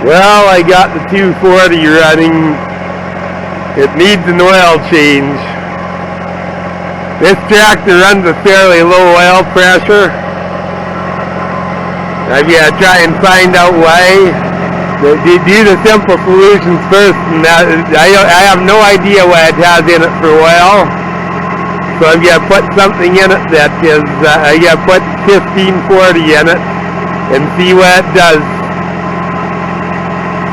Well, I got the 240 running. It needs an oil change. This tractor runs a fairly low oil pressure. I'm going to try and find out why. Do the simple solutions first, and I have no idea what it has in it for oil. So I'm going to put something in it that is, I'm going to put 1540 in it and see what it does.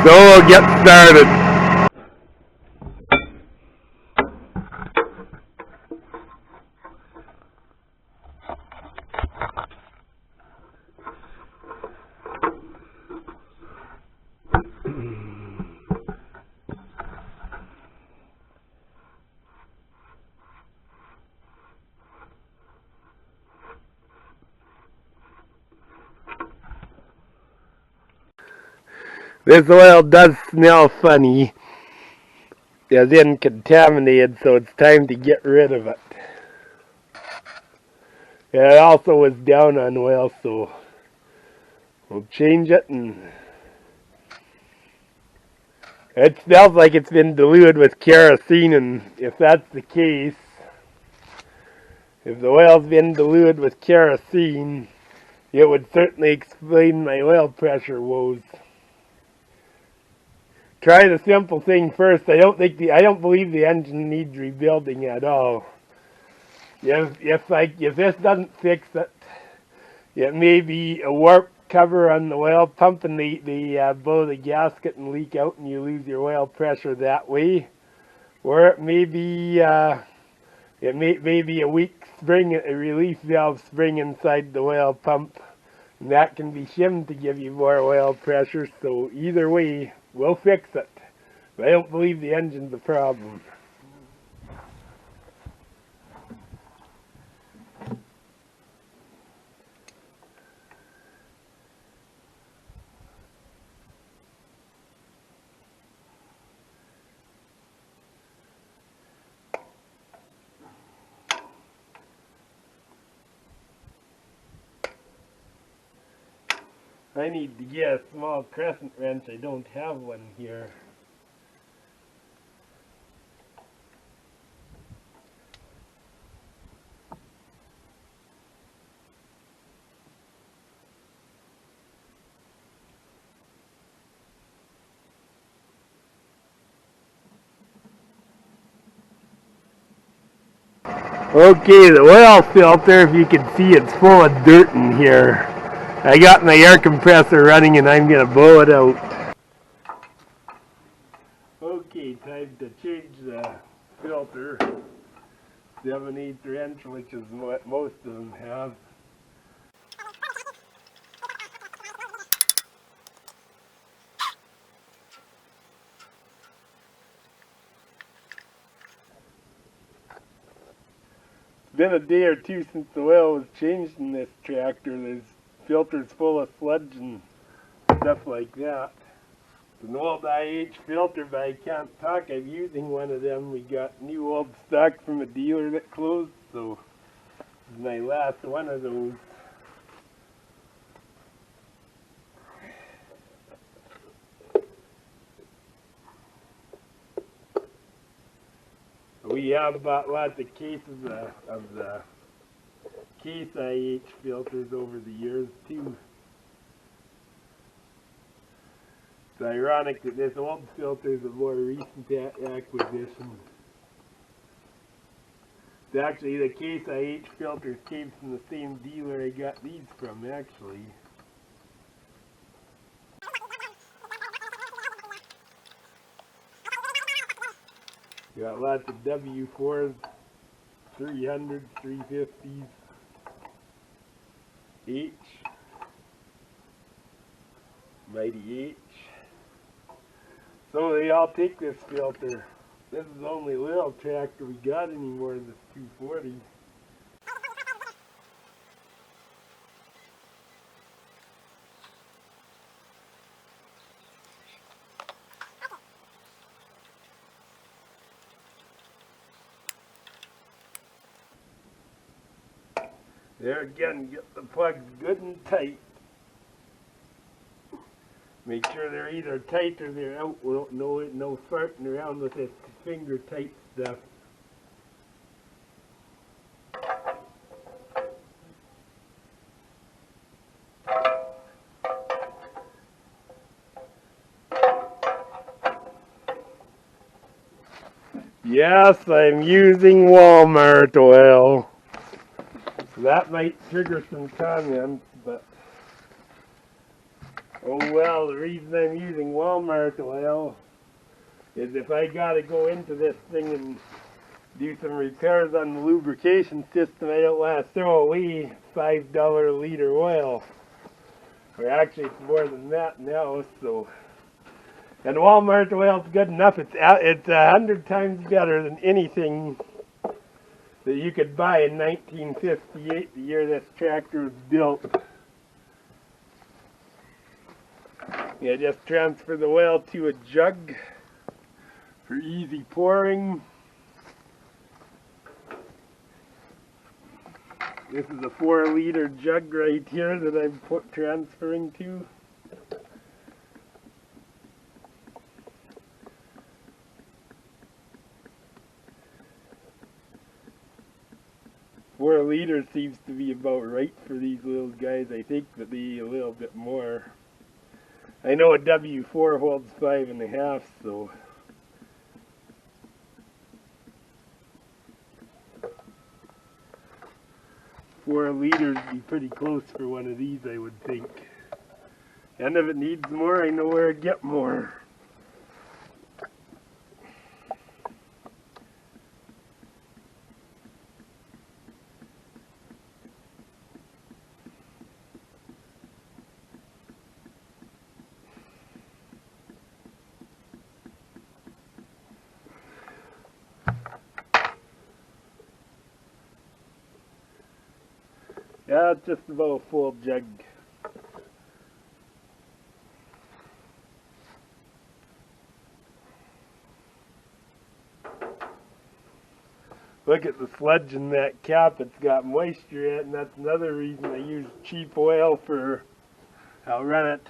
So we'll get started. This oil does smell funny. It's in contaminated, so it's time to get rid of it. It also was down on oil, so we'll change it. And it smells like it's been diluted with kerosene, and if that's the case, if the oil's been diluted with kerosene, it would certainly explain my oil pressure woes. Try the simple thing first. I don't believe the engine needs rebuilding at all. If this doesn't fix it, it may be a warp cover on the oil pump, and they blow the gasket and leak out, and you lose your oil pressure that way. Or it may be a weak spring, a relief valve spring inside the oil pump, and that can be shimmed to give you more oil pressure. So either way, we'll fix it. But I don't believe the engine's the problem. I need to get a small crescent wrench. I don't have one here. Okay, the oil filter, if you can see, it's full of dirt in here. I got my air compressor running, and I'm going to blow it out. Okay, time to change the filter. 7/8 wrench, which is what most of them have. It's been a day or two since the oil was changed in this tractor. There's filters full of sludge and stuff like that. It's an old IH filter, but I can't talk. I'm using one of them. We got new old stock from a dealer that closed, so this is my last one of those. We have bought lots of cases of the case IH filters over the years too. It's ironic that this old filter is a more recent acquisition. Actually, the case IH filters came from the same dealer I got these from, actually. Got lots of W4s, 300s, 350s, H, Mighty H. So they all take this filter. This is the only little tractor we got anymore, this 240. There again, get the plugs good and tight. Make sure they're either tight or they're out. No farting around with this finger tight stuff. Yes, I'm using Walmart oil. So that might trigger some comments, but oh well, the reason I'm using Walmart oil is if I gotta go into this thing and do some repairs on the lubrication system, I don't want to throw away $5 a liter oil. Or actually it's more than that now, so. And Walmart oil's good enough. It's 100 times better than anything that you could buy in 1958, the year this tractor was built. Yeah, just transfer the oil to a jug for easy pouring. This is a 4-liter jug right here that I'm transferring to. Four liters seems to be about right for these little guys. I think that they need a little bit more. I know a W4 holds 5.5, so. $4 liters would be pretty close for one of these, I would think. And if it needs more, I know where to get more. Yeah, it's just about a full jug. Look at the sludge in that cap, it's got moisture in it, and that's another reason I use cheap oil for, I'll run it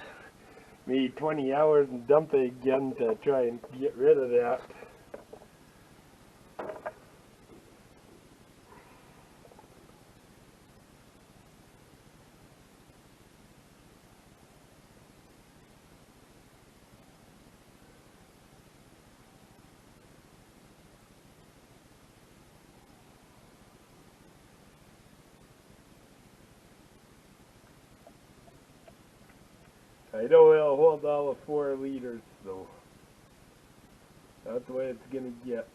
maybe 20 hours and dump it again to try and get rid of that. I know it'll hold all of 4 liters, so that's the way it's gonna get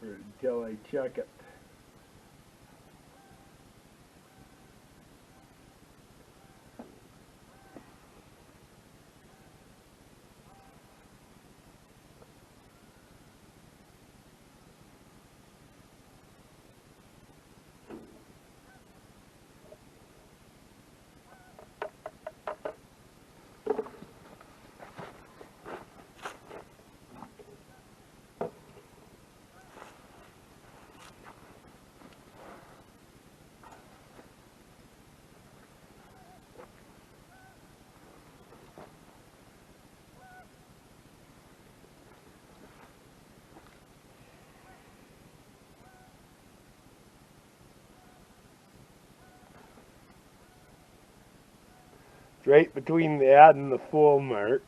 until I check it. It's right between the add and the full mark.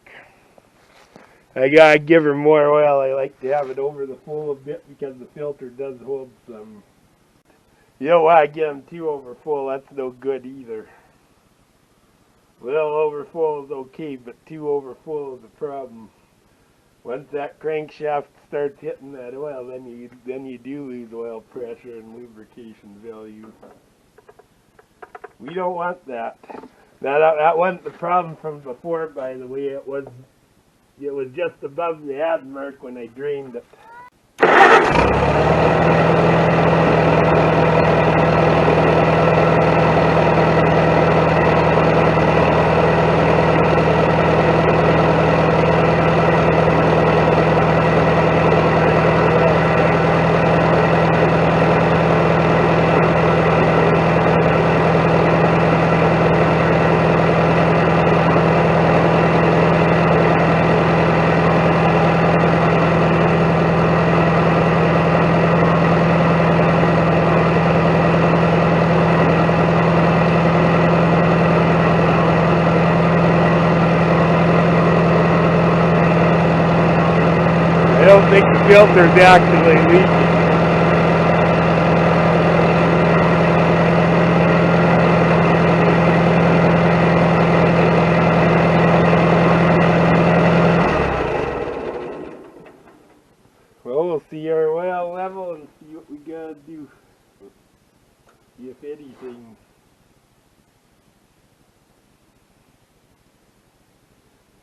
I gotta give her more oil. I like to have it over the full a bit because the filter does hold some. You don't want to get them too over full, that's no good either. A little over full is okay, but too over full is a problem. Once that crankshaft starts hitting that oil, then you do lose oil pressure and lubrication value. We don't want that. That wasn't the problem from before, by the way. It was just above the add mark when I drained it. think the filter's actually leaking. Well, we'll see our oil level and see what we gotta do, if anything.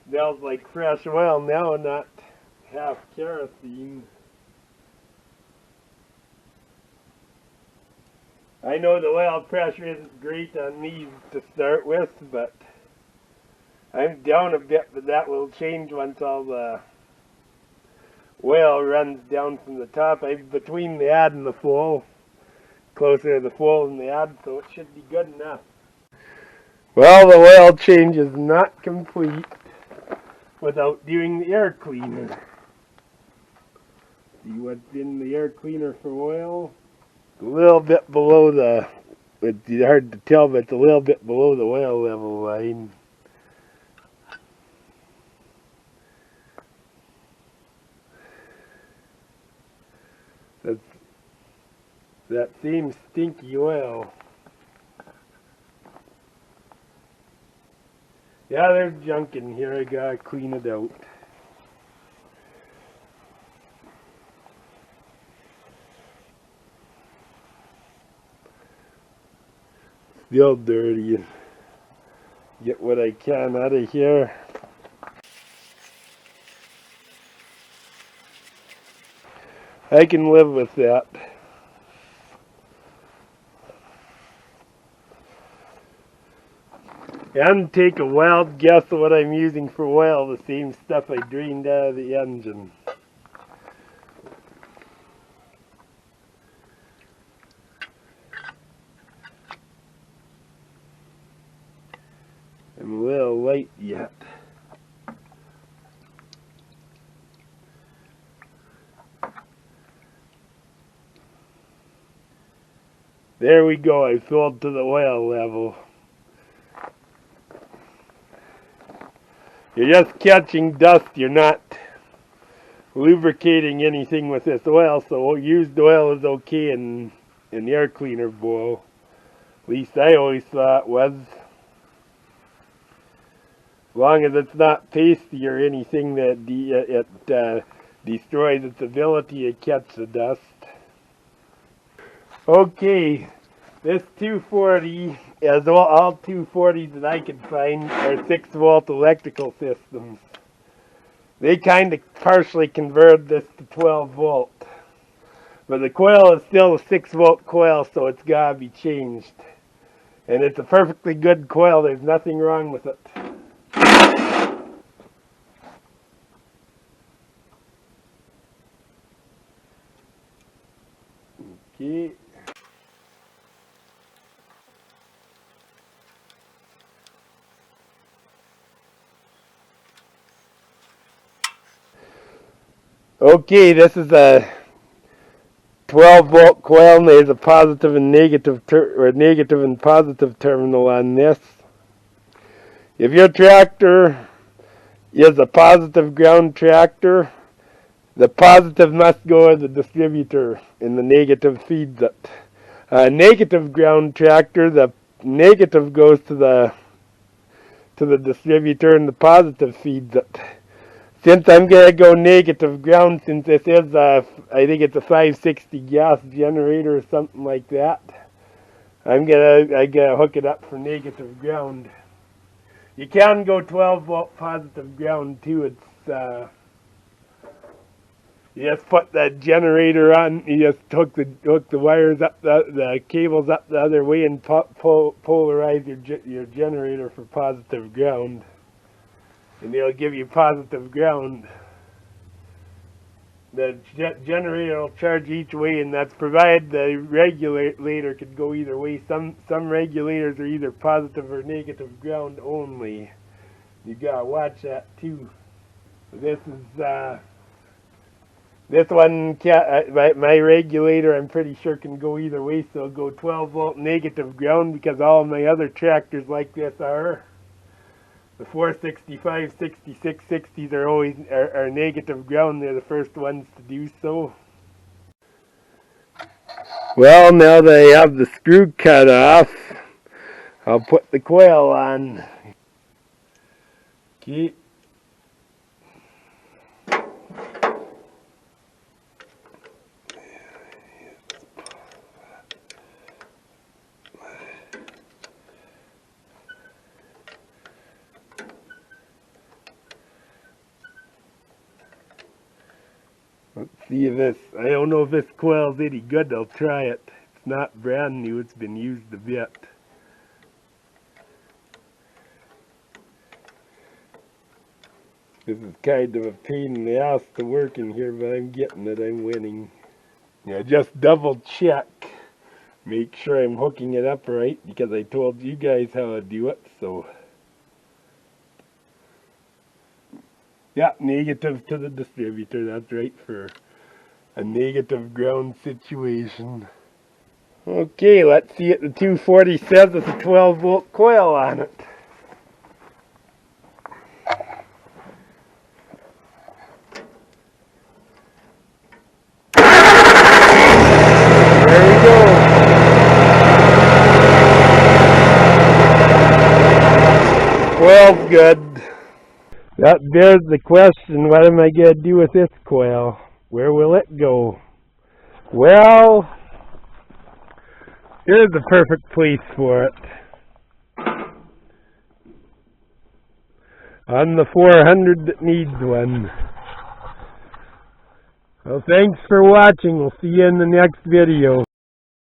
Smells like fresh oil now, not half kerosene. I know the oil pressure isn't great on these to start with, but I'm down a bit, but that will change once all the oil runs down from the top. I'm between the ad and the full, closer to the full than the ad, so it should be good enough. Well, the oil change is not complete without doing the air cleaner. See what's in the air cleaner for oil? A little bit below the, it's hard to tell, but it's a little bit below the oil level line. That's that same stinky oil. Yeah, there's junk in here. I gotta clean it out. Still dirty. Get what I can out of here. I can live with that. And take a wild guess at what I'm using for oil, the same stuff I drained out of the engine. I'm a little light yet. There we go, I filled to the oil level. You're just catching dust, you're not lubricating anything with this oil, so used oil is okay in the air cleaner bowl. At least I always thought it was. As long as it's not pasty or anything that destroys its ability to catch the dust. Okay, this 240, as all 240s that I could find, are 6-volt electrical systems. They kind of partially converted this to 12 volt. But the coil is still a 6-volt coil, so it's got to be changed. And it's a perfectly good coil, there's nothing wrong with it. Okay. Okay, this is a 12-volt coil, and there's a positive and negative negative and positive terminal on this. If your tractor is a positive ground tractor, the positive must go to the distributor, and the negative feeds it. Negative ground tractor, the negative goes to the distributor, and the positive feeds it. Since I'm going to go negative ground, since this is I think it's a 560 gas generator or something like that, I gotta hook it up for negative ground. You can go 12 volt positive ground too. It's you just put the generator on. You just hook the wires up the cables up the other way and polarize your generator for positive ground. And they'll give you positive ground. The generator will charge each way, and that's provided the regulator could go either way. Some regulators are either positive or negative ground only. You gotta watch that too. This is this one. My regulator, I'm pretty sure, can go either way. So it'll go 12 volt negative ground, because all of my other tractors like this are. The 465, 66, 60s are always are negative ground. They're the first ones to do so. Well, now that I have the screw cut off, I'll put the coil on. Okay. Let's see if this, I don't know if this coil's any good. I'll try it. It's not brand new, it's been used a bit. This is kind of a pain in the ass to work in here, but I'm getting it, I'm winning. Yeah, just double check. Make sure I'm hooking it up right, because I told you guys how to do it, so. Yeah, negative to the distributor, that's right, for a negative ground situation. Okay, let's see what the 240 says with a 12 volt coil on it. There we go. Coil's good. That bears the question, what am I going to do with this coil? Where will it go? Well, here's the perfect place for it. On the 400 that needs one. Well, thanks for watching. We'll see you in the next video.